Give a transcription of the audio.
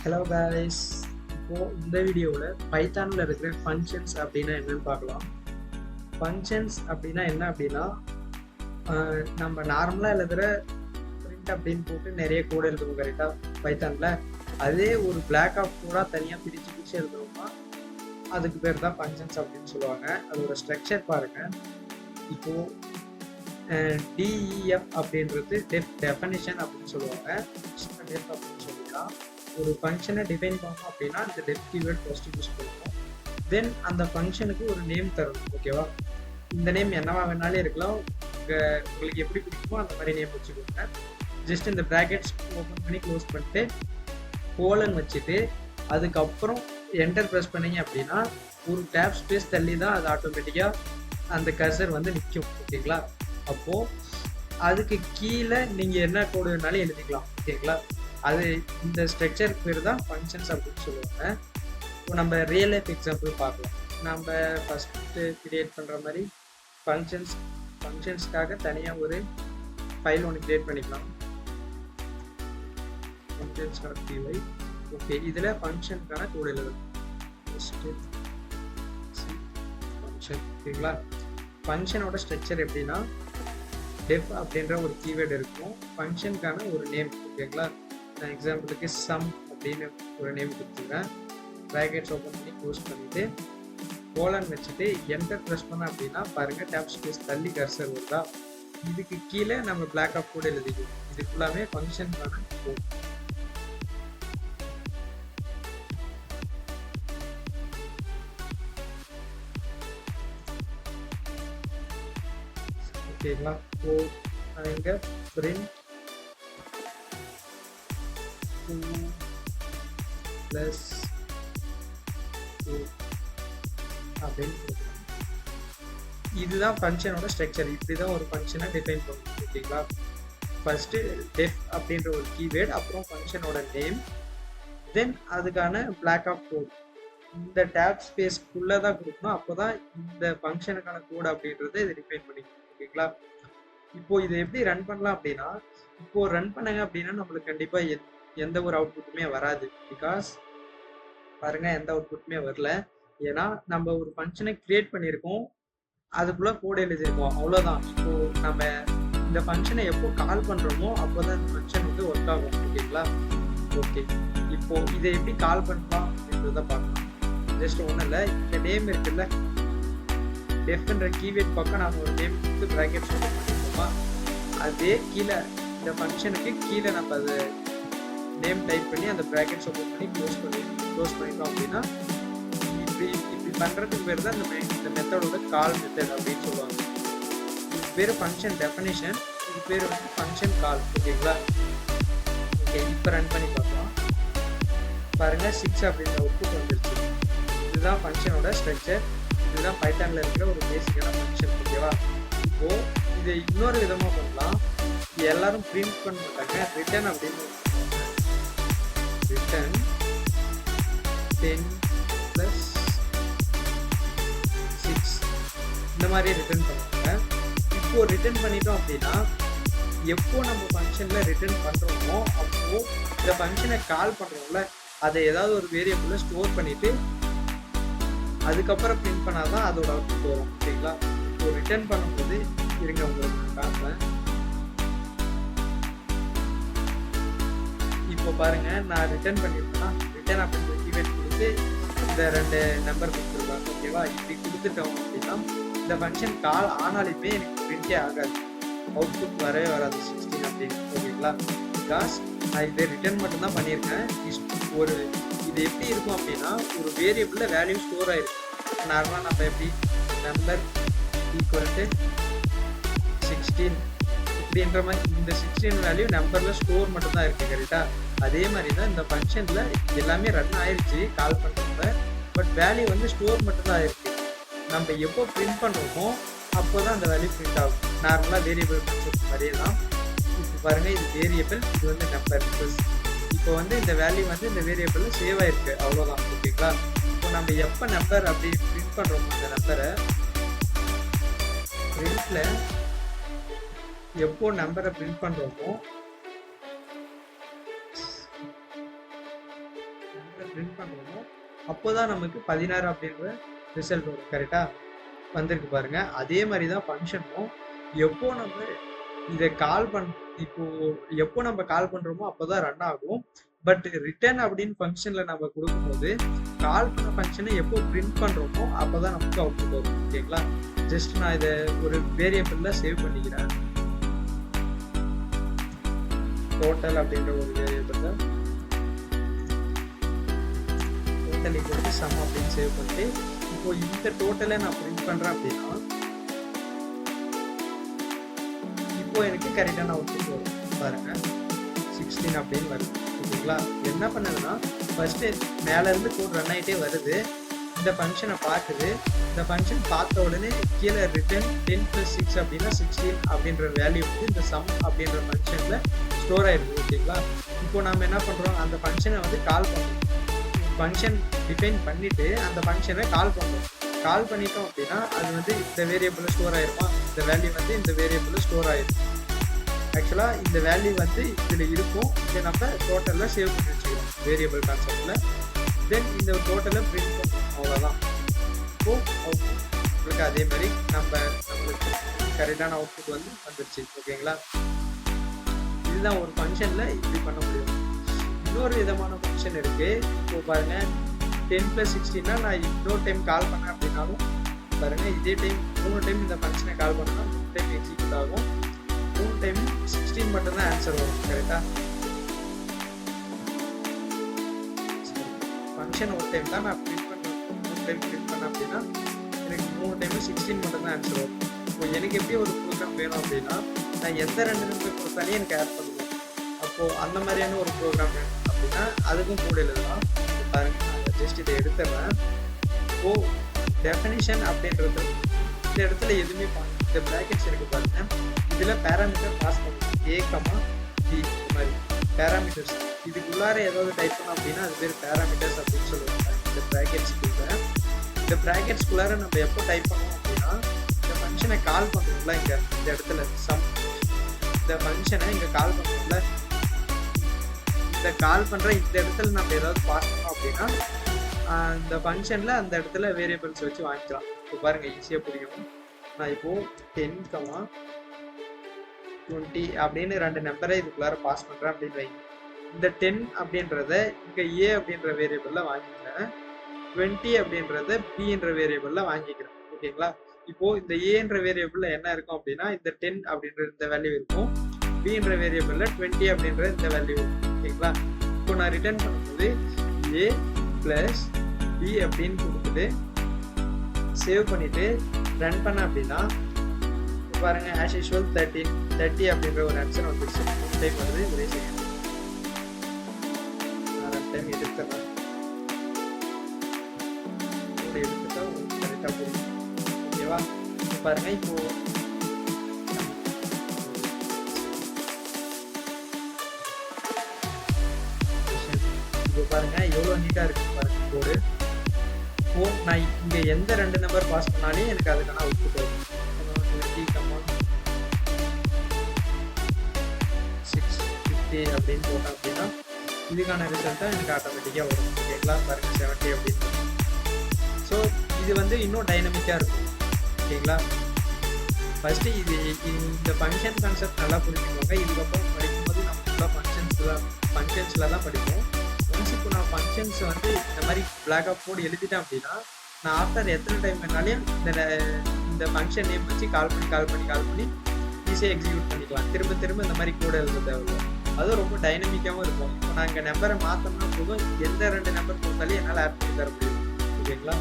Hello guys. இப்போ இந்த வீடியோவில் பைத்தானில் இருக்கிற ஃபங்க்ஷன்ஸ் அப்படின்னா என்னன்னு பார்க்கலாம். ஃபங்க்ஷன்ஸ் அப்படின்னா என்ன அப்படின்னா நம்ம நார்மலாக எழுதுகிற பிரிண்ட் அப்படின்னு போட்டு நிறைய கோடு எழுதுவோம் கரெக்டாக பைத்தானில். அதே ஒரு பிளாக் ஆஃப் கோடாக தனியாக பிரித்து எழுதுறோம்னா அதுக்கு பேர் தான் ஃபங்க்ஷன்ஸ் அப்படின்னு சொல்லுவாங்க. அதோட ஸ்ட்ரக்சர் பாருங்கள். இப்போது DEF அப்படின்றது டெஃபனிஷன் அப்படின்னு சொல்லுவாங்க. டெஃப் அப்படின்னு சொல்லிக்கலாம். ஒரு ஃபங்க்ஷனை டிஃபைன் பண்ணோம் அப்படின்னா இந்த டெஃப் கீவேர்ட் ஃபர்ஸ்ட் யூஸ் பண்ணுவோம். தென் அந்த ஃபங்க்ஷனுக்கு ஒரு நேம் தரணும். ஓகேவா? இந்த நேம் என்னவா வேணாலும் இருக்கலாம். உங்களுக்கு எப்படி பிடிக்குமோ அந்த மாதிரி நேம் வச்சுக்கோங்க. ஜஸ்ட் இந்த ப்ராக்கெட்ஸ் ஓப்பன் பண்ணி க்ளோஸ் பண்ணிட்டு கோலன் வச்சுட்டு அதுக்கப்புறம் என்டர் ப்ரெஸ் பண்ணீங்க அப்படின்னா ஒரு டேப் ஸ்பேஸ் தள்ளி தான் அது ஆட்டோமேட்டிக்காக அந்த கர்சர் வந்து நிற்கும். ஓகேங்களா? அப்போது அதுக்கு கீழே நீங்கள் என்ன கோடு வேணாலும் எழுதிக்கலாம். ஓகேங்களா? அது இந்த ஸ்ட்ரக்சருக்கு பேர் தான் ஃபங்க்ஷன்ஸ் அப்படின்னு சொல்லுவாங்க. இப்போ நம்ம ரியல் லைஃப் எக்ஸாம்பிள் பார்க்கலாம். நம்ம ஃபஸ்ட்டு கிரியேட் பண்ணுற மாதிரி ஃபங்க்ஷன்ஸ்க்காக தனியாக ஒரு ஃபைல் ஒன்று கிரியேட் பண்ணிக்கலாம். ஃபங்க்ஷன்ஸ்.py. ஓகே, இதில் ஃபங்க்ஷனுக்கான கோடு எழுதணும். ஃபங்க்ஷன். ஓகேங்களா? ஃபங்க்ஷனோட ஸ்ட்ரக்சர் எப்படின்னா டெஃப் அப்படின்ற ஒரு கீவேர்டு இருக்கும், ஃபங்க்ஷனுக்கான ஒரு நேம். ஓகேங்களா? நான் எக்ஸாம்பிளுக்கு சம் அப்படின்னு ஒரு நேம் கொடுத்துருக்கேன். ப்ராக்கெட்ஸ் ஓப்பன் பண்ணி க்ளோஸ் பண்ணிவிட்டு கோலன் வச்சுட்டு என்டர் ப்ரெஸ் பண்ண அப்படின்னா பாருங்கள் டேப் ஸ்பேஸ் தள்ளி கர்சர் வருதா. இதுக்கு கீழே நம்ம பிளாக் ஆஃப் கோட் எழுதிக்குவோம். இது ஃபுல்லாமே ஃபங்க்ஷனுக்கான கோட். ஓகேங்களா? ஸோ நான் இங்கே பிரிண்ட் 2 + 2 அப்படின்னு இதுதான் ஃபங்க்ஷனோட ஸ்ட்ரக்சர். இப்படி தான் ஒரு ஃபங்க்ஷனை டிஃபைன் பண்ணணும். ஓகேங்களா? ஃபர்ஸ்ட்டு டெஃப் அப்படின்ற ஒரு கீவேர்டு, அப்புறம் ஃபங்க்ஷனோட நேம், தென் அதுக்கான பிளாக் ஆஃப் கோட். இந்த டேப் ஸ்பேஸ்க்குள்ளே தான் கொடுக்கணும். அப்போ தான் இந்த ஃபங்க்ஷனுக்கான கோடு அப்படின்றத இது டிஃபைன் பண்ணிக்கணும். ஓகேங்களா? இப்போது இதை எப்படி ரன் பண்ணலாம் அப்படின்னா, இப்போது ரன் பண்ணாங்க அப்படின்னா நம்மளுக்கு கண்டிப்பாக எந்த ஒரு அவுட்புட்டுமே வராது. பிகாஸ் பாருங்கள் எந்த அவுட்புட்டுமே வரல. ஏன்னா நம்ம ஒரு ஃபங்க்ஷனை கிரியேட் பண்ணியிருக்கோம், அதுக்குள்ளே கோடு எழுதியிருக்கோம், அவ்வளோதான். இப்போது நம்ம இந்த ஃபங்க்ஷனை எப்போ கால் பண்ணுறோமோ அப்போ தான் இந்த ஃபங்க்ஷன் வந்து ஒர்க் ஆகும். ஓகேங்களா? ஓகே, இப்போது இதை எப்படி கால் பண்ணலாம் அப்படின்றத பார்க்கலாம். ஜஸ்ட் ஒன்றும் இல்லை, இந்த நேம் இருக்குல்ல, டெஃப்ன்ற கீவேர்ட் பக்கம் நம்ம ஒரு நேம் கொடுத்து ப்ராக்கெட்ஸ் ஓப்பன் பண்ணிருக்கோமா, அதே கீழே இந்த ஃபங்க்ஷனுக்கு கீழே நம்ம அதை நேம் டைப் பண்ணி அந்த ப்ராக்கெட்ஸ் ஓப்பன் பண்ணி க்ளோஸ் பண்ணிட்டோம் அப்படின்னா இப்படி பண்ணுறதுக்கு பேர் தான் இந்த மெத்தடோட கால் மெத்தட் அப்படின்னு சொல்லுவாங்க. இது பேர் ஃபங்க்ஷன் டெஃபனிஷன், இது பேர் வந்து ஃபங்க்ஷன் கால். ஓகேங்களா? ஓகே, இப்போ ரன் பண்ணி பார்க்கலாம். பாருங்கள் 6 அப்படின்ற அவுட்புட் வந்துருச்சு. இதுதான் ஃபங்க்ஷனோட ஸ்ட்ரக்சர். இதுதான் பைத்தானில் இருக்கிற ஒரு பேசிக்கான ஃபங்க்ஷன். ஓகேவா? இப்போது இதை இன்னொரு விதமாக பண்ணலாம். இது எல்லாரும் பிரிண்ட் பண்ண மாட்டாங்க, ரிட்டர்ன் அப்படின்னு ரிட்டர்ன் 10 + 6 இந்த மாதிரி ரிட்டர்ன் பண்ணுவாங்க. இப்போது ரிட்டர்ன் பண்ணிட்டோம் அப்படின்னா எப்போ நம்ம ஃபங்க்ஷனில் ரிட்டர்ன் பண்ணுறோமோ அப்போது இந்த ஃபங்க்ஷனை கால் பண்ணுறோம்ல, அதை ஏதாவது ஒரு வேரியபிளில் ஸ்டோர் பண்ணிவிட்டு அதுக்கப்புறம் பிரிண்ட் பண்ணால் தான் அதோட அவுட்புட் வரும். ஓகேங்களா? ஸோ ரிட்டர்ன் பண்ணும்போது இருங்க உங்களுக்கு காட்டுறேன். இப்போ பாருங்கள், நான் ரிட்டர்ன் பண்ணியிருக்கேன்னா ரிட்டர்ன் அப்படின்ற கீவேர்ட் கொடுத்து இந்த 2 நம்பர் கொடுத்துருக்காங்க. ஓகேவா? இப்படி கொடுத்துட்டோம் அப்படின்னா இந்த ஃபங்க்ஷன் கால் ஆனாலுமே எனக்கு பிரிண்டே ஆகாது, அவுட்புட் வரவே வராது 16 அப்படின்னு. ஓகேங்களா? பிகாஸ் நான் இதை ரிட்டர்ன் மட்டும்தான் பண்ணியிருக்கேன். இது எப்படி இருக்கும் அப்படின்னா ஒரு வேரியபிளில் வேல்யூ ஸ்டோர் ஆகிருக்கும். நார்மலாக நம்ம எப்படி நம்பர் = 16 இப்படின்ற மாதிரி இந்த 16 வேல்யூ நம்பரில் ஸ்டோர் மட்டும்தான் இருக்குது. கரெக்டாக? அதே மாதிரி தான் இந்த ஃபங்க்ஷனில் எல்லாமே ரன் ஆயிடுச்சு கால் பண்ணுறப்ப, பட் வேல்யூ வந்து ஸ்டோர் மட்டும்தான் ஆயிருக்கு. நம்ம எப்போ பிரிண்ட் பண்ணுறோமோ அப்போ தான் அந்த வேல்யூ பிரிண்ட் ஆகும். நார்மலாக வேரியபிள் கான்செப்ட் மாதிரியே தான். இப்போ பாருங்கள், இது வேரியபிள், இது வந்து நம்பர். இப்போ வந்து இந்த வேல்யூ வந்து இந்த வேரியபிளில் சேவ் ஆகிருக்கு, அவ்வளோதான். ஓகேங்களா? இப்போ நம்ம எப்போ நம்பர் அப்படி பிரிண்ட் பண்ணுறோமோ அந்த நம்பரை பிரிண்டில் எப்போ நம்பரை பிரிண்ட் பண்ணுறோமோ பிரிண்ட் பண்ணுறோமோ அப்போ தான் நமக்கு 16 அப்படின்ற ரிசல்ட் வரும். கரெக்டாக வந்திருக்கு பாருங்க. அதே மாதிரி தான் ஃபங்க்ஷனும் எப்போ நம்ம இதை இப்போ எப்போ நம்ம கால் பண்ணுறோமோ அப்போ தான் ரன் ஆகும். பட் ரிட்டர்ன் அப்படின்னு ஃபங்க்ஷனில் நம்ம கொடுக்கும்போது கால் பண்ண ஃபங்க்ஷனை எப்போ பிரிண்ட் பண்ணுறோமோ அப்போ தான் நமக்கு அவுட்புட் வரும். ஓகேங்களா? ஜஸ்ட் நான் இதை ஒரு வேரியபிளில் சேவ் பண்ணிக்கிறேன். டோட்டல் அப்படின்ற ஒரு வேரியபிளில் டோட்டல் ஈக்குவல் சம் அப்படின்னு சேவ் பண்ணிட்டு இப்போ இந்த டோட்டலை நான் பிரிண்ட் பண்ணுறேன் அப்படின்னா இப்போ எனக்கு கரெக்டான அவுட்புட் வரும் பாருங்க. 16 அப்படின்னு வருது. ஓகேங்களா? என்ன பண்ணுதுன்னா ஃபர்ஸ்ட் மேல இருந்து கோட் ரன் ஆகிட்டே வருது. இந்த ஃபங்க்ஷனை பார்க்குது. இந்த ஃபங்க்ஷன் பார்த்த உடனே கீழே ரிட்டர்ன் 10 + 6 அப்படின்னா 16 அப்படின்ற வேல்யூ வந்து இந்த சம் அப்படின்ற ஃபங்க்ஷன்ல ஸ்டோர் ஆயிருக்கு. ஓகேங்களா? இப்போ நம்ம என்ன பண்றோம், அந்த ஃபங்க்ஷனை வந்து கால் பண்ணுறோம். ஃபங்க்ஷன் டிஃபைன் பண்ணிட்டு அந்த ஃபங்க்ஷனை கால் பண்ணுறோம். கால் பண்ணிட்டோம் அப்படின்னா அது வந்து இந்த வேரியபிளில் ஸ்டோர் ஆயிருமா, இந்த வேல்யூ வந்து இந்த வேரியபிளில் ஸ்டோர் ஆயிரும். ஆக்சுவலாக இந்த வேல்யூ வந்து இதில் இருக்கும். இதை நம்ம டோட்டலில் சேவ் பண்ணி வச்சுக்கிறோம் வேரியபிள் கான்செப்டில். தென் இந்த டோட்டலை பிரிண்ட் பண்ணுறோம். அவ்வளோதான். இப்போ அவுட்புட் உங்களுக்கு அதே மாதிரி நம்மளுக்கு கரெக்டான அவுட்புட் வந்து வந்துருச்சு. ஓகேங்களா? இதுதான் ஒரு ஃபங்க்ஷனில் இப்படி பண்ண முடியும். இன்னொரு விதமான ஃபங்க்ஷன் இருக்குது. இப்போ பாருங்கள் 10 + 16னா நான் இன்னொரு டைம் கால் பண்ணேன் அப்படின்னாலும் பாருங்கள் இதே டைம் 3 டைம் இந்த ஃபங்க்ஷனை கால் பண்ணால் 3 டைம் எக்ஸிக்யூட் ஆகும். 3 டைம் 16 மட்டும்தான் ஆன்சர் வரும். கரெக்டாக? ஃபங்க்ஷன் ஒரு டைம் தான் நான் பிரிண்ட் பண்ணேன். 3 டைம் பிரிண்ட் பண்ணேன் அப்படின்னா எனக்கு 3 டைம் 16 மட்டும்தான் ஆன்சர் வரும். இப்போ எனக்கு எப்படி ஒரு ப்ரோக்ராம் வேணும் அப்படின்னா நான் எந்த 2 நம்பர் கொடுத்தாலே எனக்கு ஆட் பண்ணுவேன். அப்போது அந்த மாதிரியான ஒரு ப்ரோக்ராம் வேணும் அப்படின்னா அதுக்கும் கூட எழுதலாம். பாருங்க, ஜஸ்ட் இதை எடுத்துடுறேன். ஓ டெஃபினிஷன் அப்படின்றது இந்த இடத்துல எதுவுமே இந்த பிராக்கெட்ஸ் இருக்கு பாருங்க. இதில் பேராமீட்டர் பாஸ் பண்ணுவோம். A, B இந்த மாதிரி பேராமீட்டர்ஸ். இதுக்குள்ளார ஏதாவது டைப் பண்ணோம் அப்படின்னா அது பேர் பேராமீட்டர்ஸ் அப்படின்னு சொல்லுவாங்க. இந்த பிராக்கெட்ஸ்க்குள்ள இந்த பிராக்கெட்ஸ்குள்ளார நம்ம எப்போ டைப் பண்ணுவோம் அப்படின்னா இந்த ஃபங்க்ஷனை கால் பண்ணுறோம்ல இங்கே இந்த இடத்துல சம், இந்த ஃபங்க்ஷனை இங்கே கால் பண்ணுறோம்ல, இந்த கால் பண்ணுற இந்த இடத்துல நம்ம ஏதாவது பாஸ் பண்ணோம் அப்படின்னா இந்த ஃபங்க்ஷனில் அந்த இடத்துல வேரியபிள்ஸ் வச்சு வாங்கிக்கலாம். இப்போ பாருங்கள் ஈஸியாக புரியும். நான் இப்போது 10, 20 அப்படின்னு 2 நம்பரை இதுக்குள்ளார பாஸ் பண்ணுறேன் அப்படின்னு வைங்க. இந்த 10 அப்படின்றத இங்கே A அப்படின்ற வேரியபிளில் வாங்கிக்கிறேன். 20 அப்படின்றத Bன்ற வேரியபிளில் வாங்கிக்கிறேன். ஓகேங்களா? இப்போது இந்த Aன்ற வேரியபிளில் என்ன இருக்கும் அப்படின்னா இந்த 10 அப்படின்ற இந்த வேல்யூ இருக்கும். Bன்ற வேரியபிளில் 20 அப்படின்ற இந்த வேல்யூ இருக்கும். ஓகேங்களா? இப்போ நான் ரிட்டர்ன் பண்ணும்போது A + B அப்படின்னு கொடுத்துட்டு சேவ் பண்ணிவிட்டு ரன் பண்ண அப்படின்னா பாருங்கள் ஆஸ் யூஷுவல் 30 அப்படின்ற ஒரு ஆன்சர் வந்துருச்சு. 3 டைம் வருது. ஒரே செகண்ட் நான் 2 டைம் எடுத்துறேன். எடுத்துட்டா கரெக்டாக புரியும். ஓகேவா? பாருங்கள் இப்போ பாருங்க எவ்வளோ நீட்டாக இருக்கு பாருங்க கோடு. இப்போ நான் இங்கே எந்த 2 நம்பர் பாஸ் பண்ணாலே எனக்கு அதுக்கான அவுட்புட் வரும். 20, 650 அப்படின்னு போட்டேன் அப்படின்னா இதுக்கான ரிசல்ட்டாக எனக்கு ஆட்டோமேட்டிக்காக வரும். ஓகேங்களா? பாருங்க 70 அப்படின்னு. ஸோ இது வந்து இன்னும் டைனமிக்காக இருக்கும். ஓகேங்களா? ஃபஸ்ட்டு இந்த ஃபங்க்ஷன் கான்செப்ட் நல்லா புரிஞ்சுக்கோங்க. இதுக்கப்புறம் படிக்கும்போது நம்ம ஃபுல்லாக ஃபங்க்ஷன்ஸில் தான் படிப்போம். ஒன்ஸ் இப்போ நான் ஃபங்க்ஷன்ஸ் வந்து இந்த மாதிரி பிளாக்காக போட்டு எழுதிட்டேன் அப்படின்னா நான் ஆஃப்டர் எத்தனை டைம் வேணாலையும் இந்த ஃபங்க்ஷன் நேம் வச்சு கால் பண்ணி ஈஸியாக எக்ஸிக்யூட் பண்ணிக்கலாம். திரும்ப இந்த மாதிரி கூட எழுத தேவையில்லை. அதுவும் ரொம்ப டைனமிக்காகவும் இருக்கும். இப்போ நான் இங்கே நம்பரை மாற்றோம்னா போதும், எந்த 2 நம்பர் கொடுத்தாலும் என்னால் ஆட் பண்ணி தர முடியும். ஓகேங்களா?